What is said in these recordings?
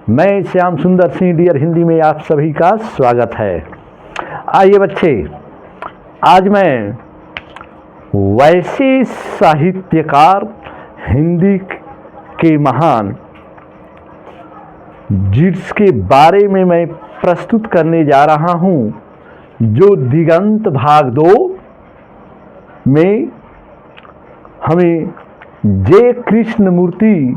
मैं श्याम सुंदर सिंह डियर हिंदी में आप सभी का स्वागत है। आइए बच्चे, आज मैं वैसे साहित्यकार हिंदी के महान जिसके बारे में मैं प्रस्तुत करने जा रहा हूँ, जो दिगंत भाग 2 में हमें जे कृष्णमूर्ति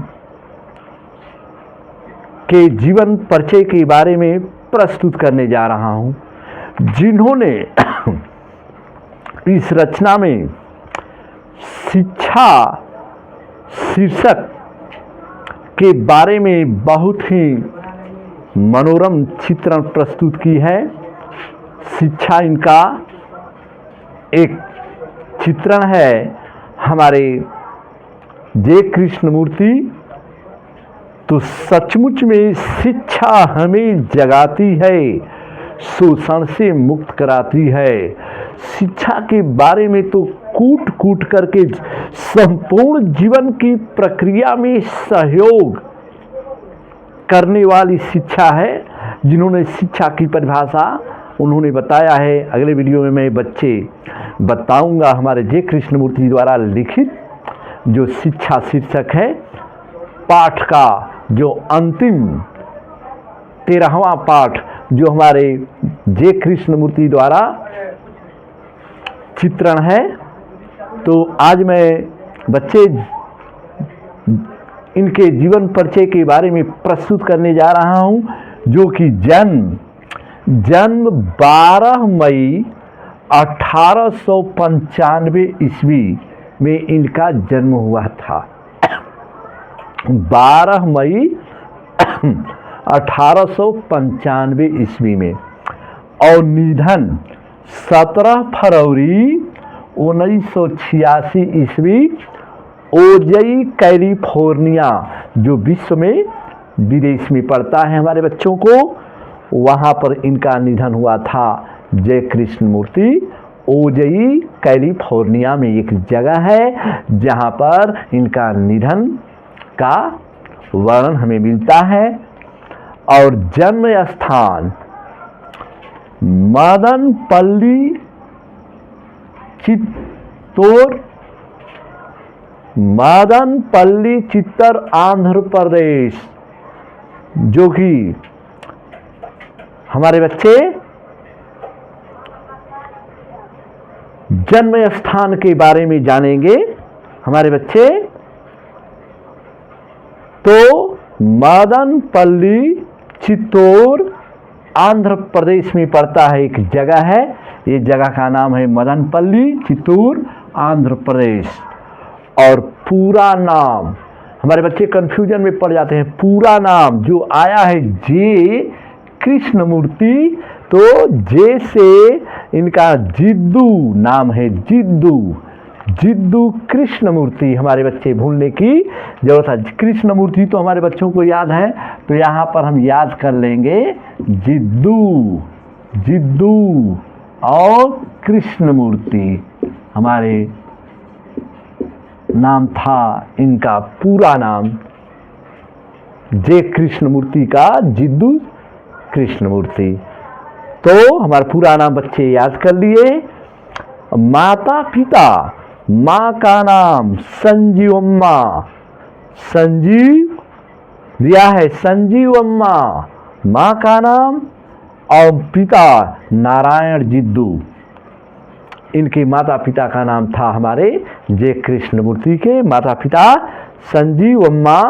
के जीवन परिचय के बारे में प्रस्तुत करने जा रहा हूं, जिन्होंने इस रचना में शिक्षा शीर्षक के बारे में बहुत ही मनोरम चित्रण प्रस्तुत की है। शिक्षा इनका एक चित्रण है। हमारे जे कृष्णमूर्ति तो सचमुच में शिक्षा हमें जगाती है, शोषण से मुक्त कराती है। शिक्षा के बारे में तो कूट कूट करके संपूर्ण जीवन की प्रक्रिया में सहयोग करने वाली शिक्षा है। जिन्होंने शिक्षा की परिभाषा उन्होंने बताया है। अगले वीडियो में मैं बच्चे बताऊंगा हमारे जे कृष्णमूर्ति द्वारा लिखित जो शिक्षा शीर्षक है, पाठ का जो अंतिम 13वां पाठ जो हमारे जे कृष्णमूर्ति द्वारा चित्रण है। तो आज मैं बच्चे इनके जीवन परिचय के बारे में प्रस्तुत करने जा रहा हूं, जो कि जन्म 12 मई 1895 ईस्वी में इनका जन्म हुआ था। 12 मई 1895 ईस्वी में, और निधन 17 फरवरी 1986 ईस्वी ओजई कैलिफोर्निया, जो विश्व में विदेश में पड़ता है हमारे बच्चों को, वहाँ पर इनका निधन हुआ था। जय कृष्णमूर्ति ओजई कैलिफोर्निया में एक जगह है जहाँ पर इनका निधन का वर्णन हमें मिलता है। और जन्म स्थान मदनपल्ली चित्तौड़ आंध्र प्रदेश, जो कि हमारे बच्चे जन्म स्थान के बारे में जानेंगे। हमारे बच्चे तो मदनपल्ली चित्तौड़ आंध्र प्रदेश में पड़ता है, एक जगह है। ये जगह का नाम है मदनपल्ली चित्तौड़ आंध्र प्रदेश। और पूरा नाम, हमारे बच्चे कंफ्यूजन में पड़ जाते हैं। पूरा नाम जो आया है जे कृष्णमूर्ति, तो जे से इनका जिद्दू नाम है, जिद्दू कृष्णमूर्ति। हमारे बच्चे भूलने की जरूरत है। कृष्णमूर्ति तो हमारे बच्चों को याद है, तो यहाँ पर हम याद कर लेंगे जिद्दू और कृष्णमूर्ति हमारे नाम था। इनका पूरा नाम जे कृष्णमूर्ति का जिद्दू कृष्णमूर्ति। तो हमारा पूरा नाम बच्चे याद कर लिए। माता पिता, माँ का नाम संजीवम्मा, संजीव दिया है संजीवम्मा माँ का नाम, और पिता नारायण जिद्दू। इनके माता पिता का नाम था हमारे जे कृष्णमूर्ति के माता पिता संजीवम्मा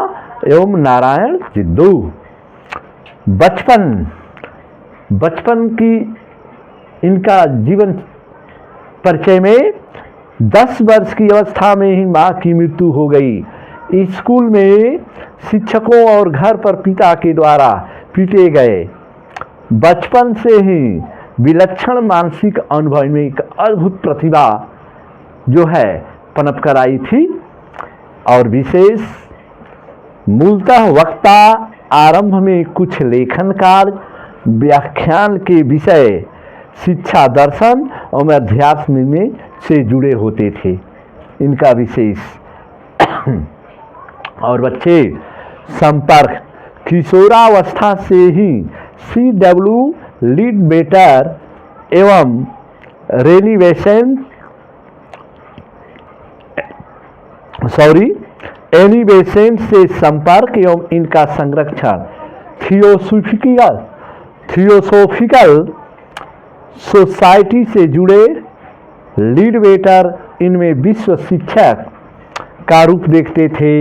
एवं नारायण जिद्दू। बचपन की इनका जीवन परिचय में 10 वर्ष की अवस्था में ही माँ की मृत्यु हो गई। स्कूल में शिक्षकों और घर पर पिता के द्वारा पीटे गए। बचपन से ही विलक्षण मानसिक अनुभव में एक अद्भुत प्रतिभा जो है पनप कर आई थी, और विशेष मूलतः वक्ता, आरंभ में कुछ लेखन कार्य, व्याख्यान के विषय, शिक्षा, दर्शन और अध्यात्म में से जुड़े होते थे इनका विशेष। और बच्चे संपर्क किशोरावस्था से ही CW लीडबेटर एवं एनिवेशन से संपर्क एवं इनका संरक्षण थियोसोफिकल सोसाइटी से जुड़े लीडबेटर इनमें विश्व शिक्षक का रूप देखते थे।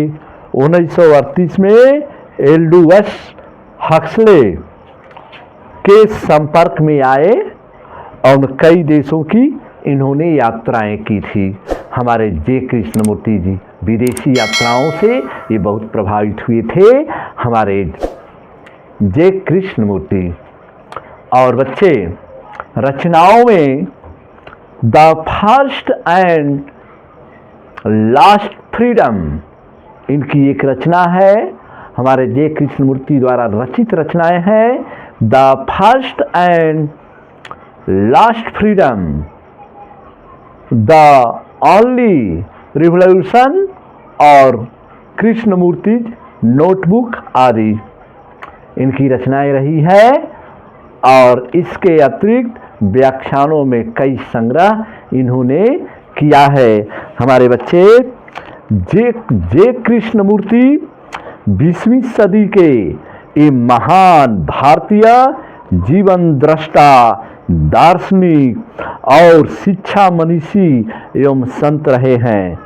1938 में एल्डूस हक्सले के संपर्क में आए और कई देशों की इन्होंने यात्राएं की थी। हमारे जे कृष्णमूर्ति जी विदेशी यात्राओं से ये बहुत प्रभावित हुए थे, हमारे जे कृष्णमूर्ति। और बच्चे, रचनाओं में the first and last freedom इनकी एक रचना है, हमारे जे कृष्णमूर्ति द्वारा रचित रचनाएं हैं। The first and last freedom, the only revolution और कृष्णमूर्ति नोटबुक आदि इनकी रचनाएं रही है। और इसके अतिरिक्त व्याख्यानों में कई संग्रह इन्होंने किया है। हमारे बच्चे, जे कृष्णमूर्ति 20वीं सदी के ये महान भारतीय जीवन दृष्टा, दार्शनिक और शिक्षा मनीषी एवं संत रहे हैं।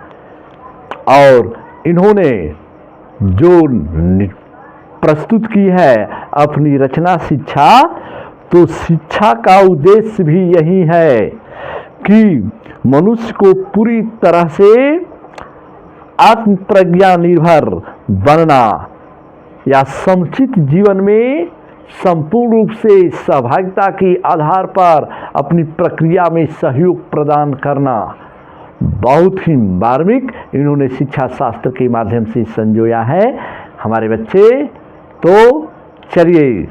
और इन्होंने जो प्रस्तुत की है अपनी रचना शिक्षा, तो शिक्षा का उद्देश्य भी यही है कि मनुष्य को पूरी तरह से आत्म प्रज्ञा निर्भर बनना या समुचित जीवन में संपूर्ण रूप से सहभागिता के आधार पर अपनी प्रक्रिया में सहयोग प्रदान करना। बहुत ही मार्मिक इन्होंने शिक्षा शास्त्र के माध्यम से संजोया है हमारे बच्चे। तो चलिए,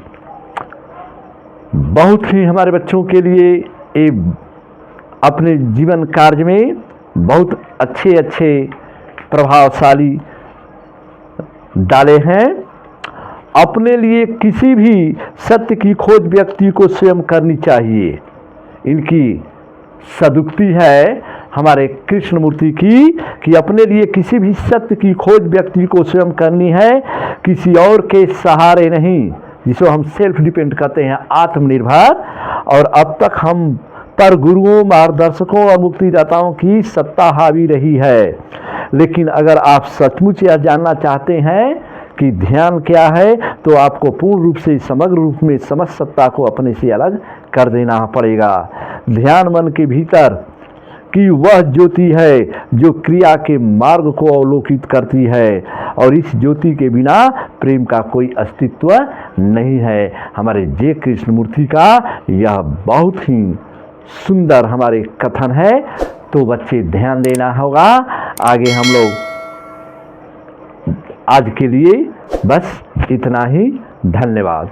बहुत ही हमारे बच्चों के लिए ये अपने जीवन कार्य में बहुत अच्छे अच्छे प्रभावशाली डाले हैं। अपने लिए किसी भी सत्य की खोज व्यक्ति को स्वयं करनी चाहिए, इनकी सदुक्ति है हमारे कृष्णमूर्ति की कि अपने लिए किसी भी सत्य की खोज व्यक्ति को स्वयं करनी है, किसी और के सहारे नहीं, जिसको हम सेल्फ डिपेंड कहते हैं, आत्मनिर्भर। और अब तक हम पर गुरुओं, मार्गदर्शकों और मुक्तिदाताओं की सत्ता हावी रही है। लेकिन अगर आप सचमुच यह जानना चाहते हैं कि ध्यान क्या है, तो आपको पूर्ण रूप से समग्र रूप में समस्त सत्ता को अपने से अलग कर देना पड़ेगा। ध्यान मन के भीतर की वह ज्योति है जो क्रिया के मार्ग को अवलोकित करती है, और इस ज्योति के बिना प्रेम का कोई अस्तित्व नहीं है। हमारे जे कृष्णमूर्ति का यह बहुत ही सुंदर हमारे कथन है। तो बच्चे ध्यान देना होगा। आगे हम लोग आज के लिए बस इतना ही। धन्यवाद।